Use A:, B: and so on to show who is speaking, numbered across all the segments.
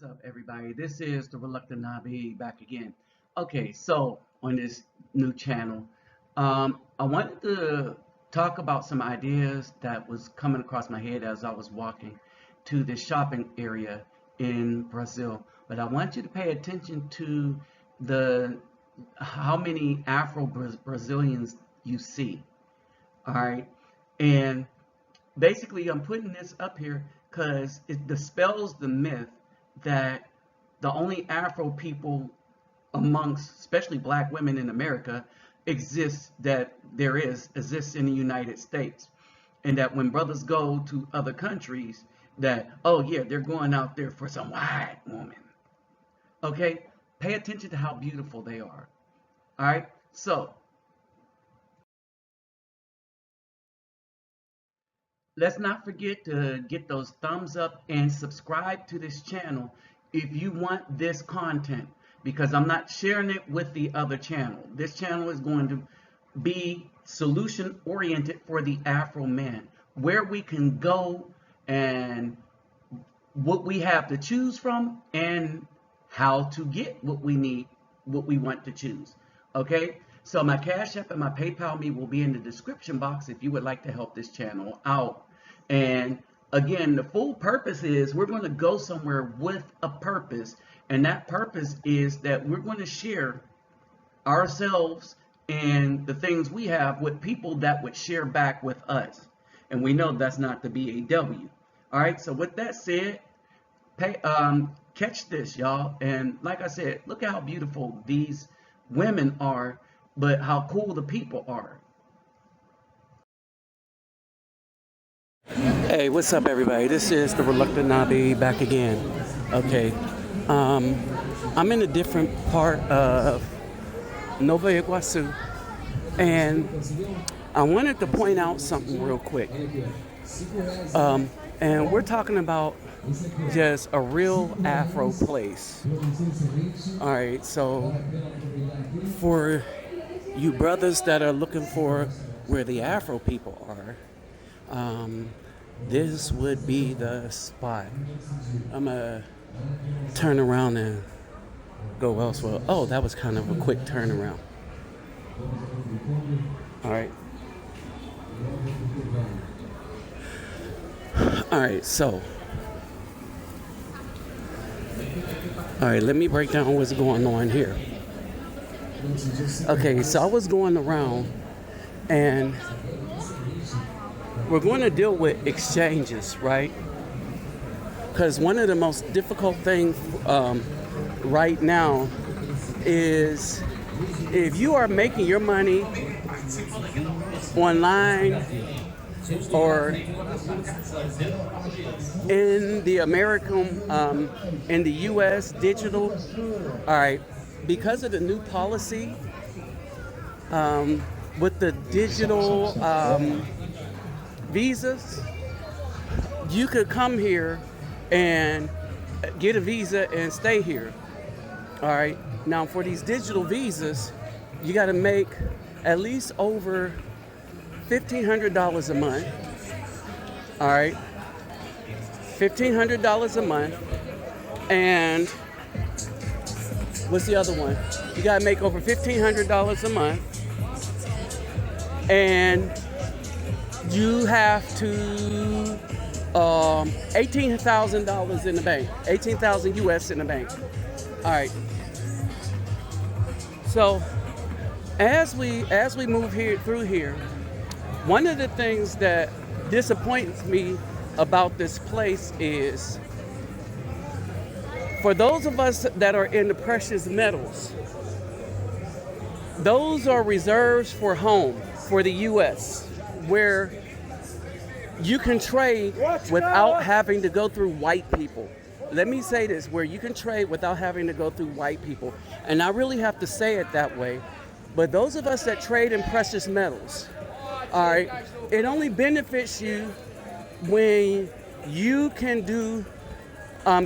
A: What's up, everybody? This is the Reluctant Nabi back again. Okay, so on this new channel, I wanted to talk about some ideas that was coming across my head as I was walking to the shopping area in Brazil. But I want you to pay attention to the how many Afro Brazilians you see. All right, and basically, I'm putting this up here because it dispels the myth that the only Afro people amongst, especially black women in America, exists in the United States. And that when brothers go to other countries, that, oh yeah, they're going out there for some white woman. Okay? Pay attention to how beautiful they are. All right? So, let's not forget to get those thumbs up and subscribe to this channel if you want this content, because I'm not sharing it with the other channel. This channel is going to be solution oriented for the Afro man, where we can go and what we have to choose from and how to get what we need, what we want to choose. Okay? So my Cash App and my PayPal me will be in the description box if you would like to help this channel out. And again, the full purpose is we're going to go somewhere with a purpose. And that purpose is that we're going to share ourselves and the things we have with people that would share back with us. And we know that's not the BAW. All right. So with that said, catch this, y'all. And like I said, look how beautiful these women are, but how cool the people are. Hey, what's up, everybody? This is the Reluctant Nabi back again. Okay, I'm in a different part of Nova Iguaçu, and I wanted to point out something real quick. And we're talking about just a real Afro place. All right, so for you brothers that are looking for where the Afro people are, this would be the spot. I'm gonna turn around and go elsewhere. Oh, that was kind of a quick turnaround. All right. All right, so. All right, let me break down what's going on here. Okay, so I was going around and we're going to deal with exchanges, right? Because one of the most difficult things right now is if you are making your money online or in the in the U.S. digital, all right, because of the new policy with the digital visas, you could come here and get a visa and stay here. All right. Now, for these digital visas, you got to make at least over $1,500 a month. All right. $1,500 a month. And what's the other one? You got to make over $1,500 a month. And you have to $18,000 in the bank, 18,000 US in the bank. All right. So as we move through here, one of the things that disappoints me about this place is for those of us that are in the precious metals, those are reserves for home, for the US, where you can trade without having to go through white people. Let me say this, where you can trade without having to go through white people. And I really have to say it that way. But those of us that trade in precious metals, all right, it only benefits you when you can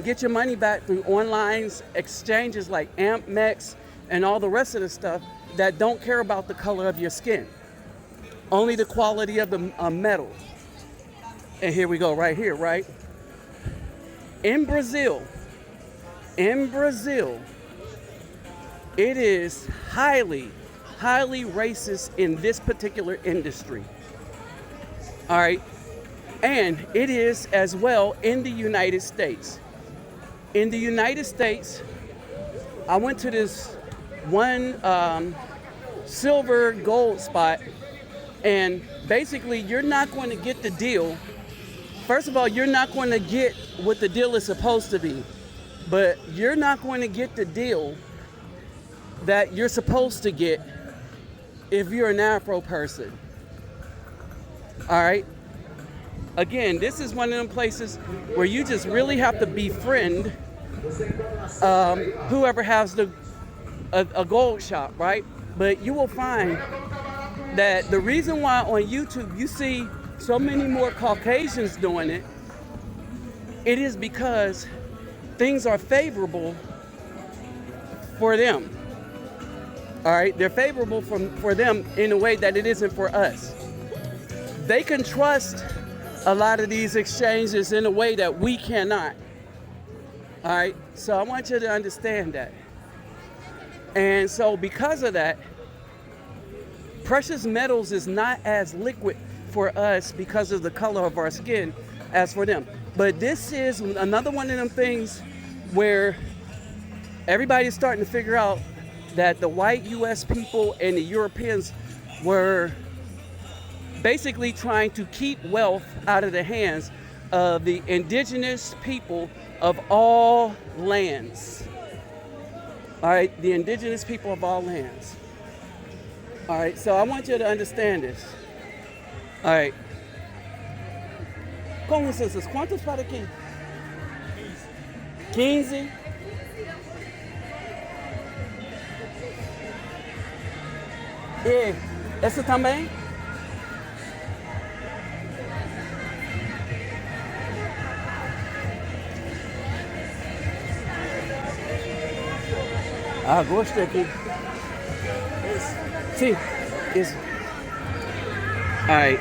A: get your money back through online exchanges like AmpMex and all the rest of the stuff that don't care about the color of your skin. Only the quality of the metal. And here we go right here, right? In Brazil,
B: in Brazil, it is highly racist in this particular industry. All right. And it is as well in the United States. In the United States, I went to this one silver gold spot, and basically you're not going to get the deal. First of all, you're not going to get what the deal is supposed to be, but you're not going to get the deal that you're supposed to get if you're an Afro person. All right. Again, this is one of them places where you just really have to befriend whoever has a gold shop, right? But you will find that the reason why on YouTube you see so many more Caucasians doing it, it is because things are favorable for them. All right, they're favorable for them in a way that it isn't for us. They can trust a lot of these exchanges in a way that we cannot. All right, so I want you to understand that. And so because of that, precious metals is not as liquid for us because of the color of our skin as for them. But this is another one of them things where everybody's starting to figure out that the white US people and the Europeans were basically trying to keep wealth out of the hands of the indigenous people of all lands. All right, the indigenous people of all lands. All right, so I want you to understand this. All right. Com licença, quantos para aqui? 15. E essa também? Ah, gostei aqui. Sim, isso. Alright.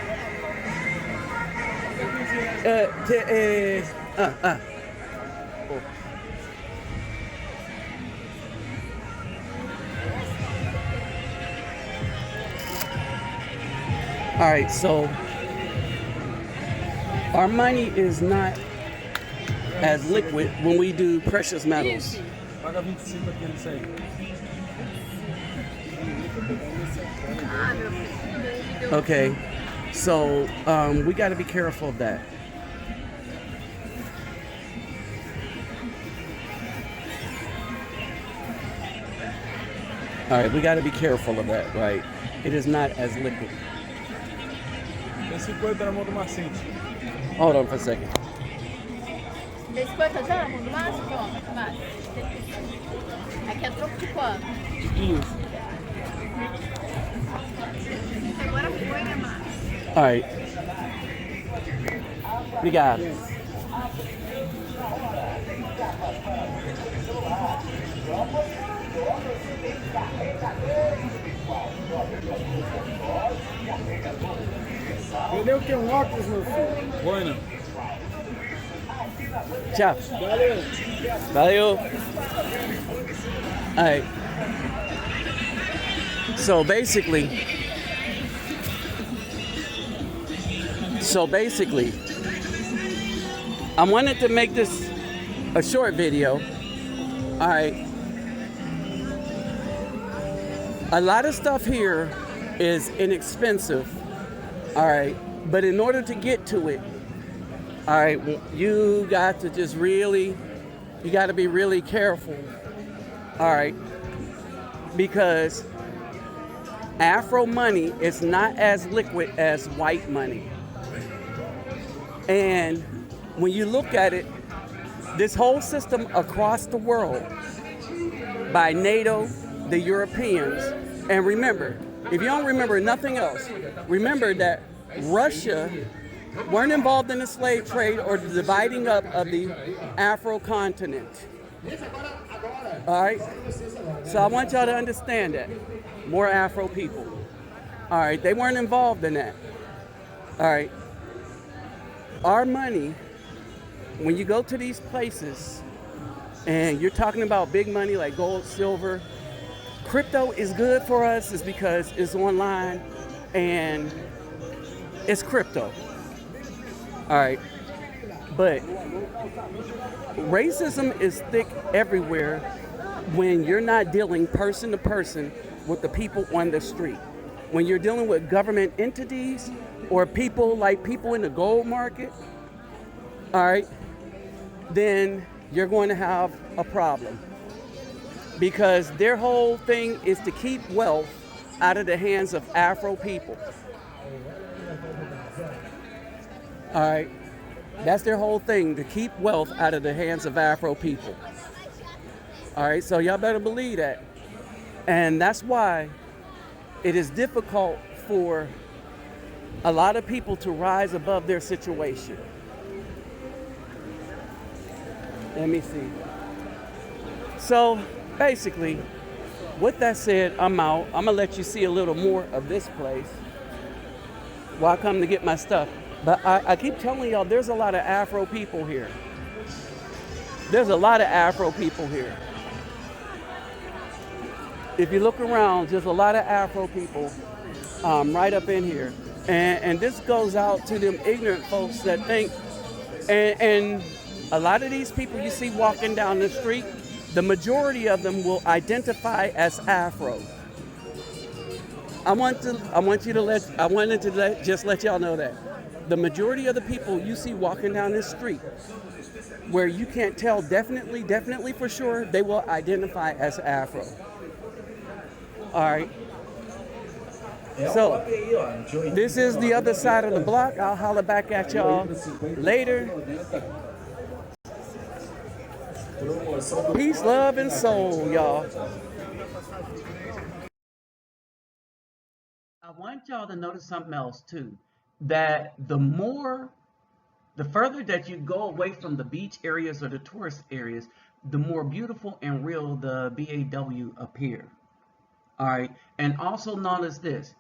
B: Alright, so our money is not as liquid when we do precious metals. Okay, so we got to be careful of that. All right, we got to be careful of that, right? It is not as liquid. Hold on for a second.
C: Aqui é troco de quanto?
B: De 15.
C: Agora foi, né, Márcio?
B: All right. Obrigado.
D: Entendeu que é um óculos, meu filho?
B: Bueno. Tchau.
D: Valeu.
B: Valeu. All right. So basically, I wanted to make this a short video. All right. A lot of stuff here is inexpensive. All right. But in order to get to it, all right, you got to just really, you got to be really careful. All right. Because Afro money is not as liquid as white money. And when you look at it, this whole system across the world by NATO, the Europeans, and remember, if you don't remember nothing else, remember that Russia weren't involved in the slave trade or the dividing up of the Afro continent. All right? So I want y'all to understand that. More Afro people. All right? They weren't involved in that. All right? Our money, when you go to these places, and you're talking about big money like gold, silver, crypto is good for us is because it's online and it's crypto. All right. But racism is thick everywhere when you're not dealing person to person with the people on the street. When you're dealing with government entities or people like people in the gold market, all right, then you're going to have a problem. Because their whole thing is to keep wealth out of the hands of Afro people. All right. That's their whole thing, to keep wealth out of the hands of Afro people. All right, so y'all better believe that. And that's why it is difficult for a lot of people to rise above their situation. Let me see. So basically, with that said, I'm out. I'm gonna let you see a little more of this place while I come to get my stuff. But I keep telling y'all, there's a lot of Afro people here. There's a lot of Afro people here. If you look around, there's a lot of Afro people right up in here. And this goes out to them ignorant folks that think, and a lot of these people you see walking down the street, the majority of them will identify as Afro. I wanted to just let y'all know that. The majority of the people you see walking down this street, where you can't tell definitely for sure, they will identify as Afro. All right. So, this is the other side of the block. I'll holler back at y'all later. Peace, love, and soul, y'all.
A: I want y'all to notice something else too, that the further that you go away from the beach areas or the tourist areas, the more beautiful and real the BAW appear. All right. And also notice this.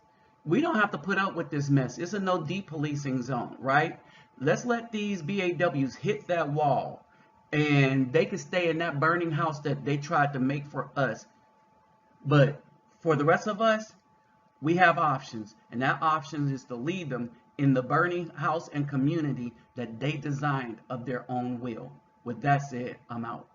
A: We don't have to put up with this mess. It's a no depolicing zone, right? Let's let these BAWs hit that wall and they can stay in that burning house that they tried to make for us. But for the rest of us, we have options. And that option is to lead them in the burning house and community that they designed of their own will. With that said, I'm out.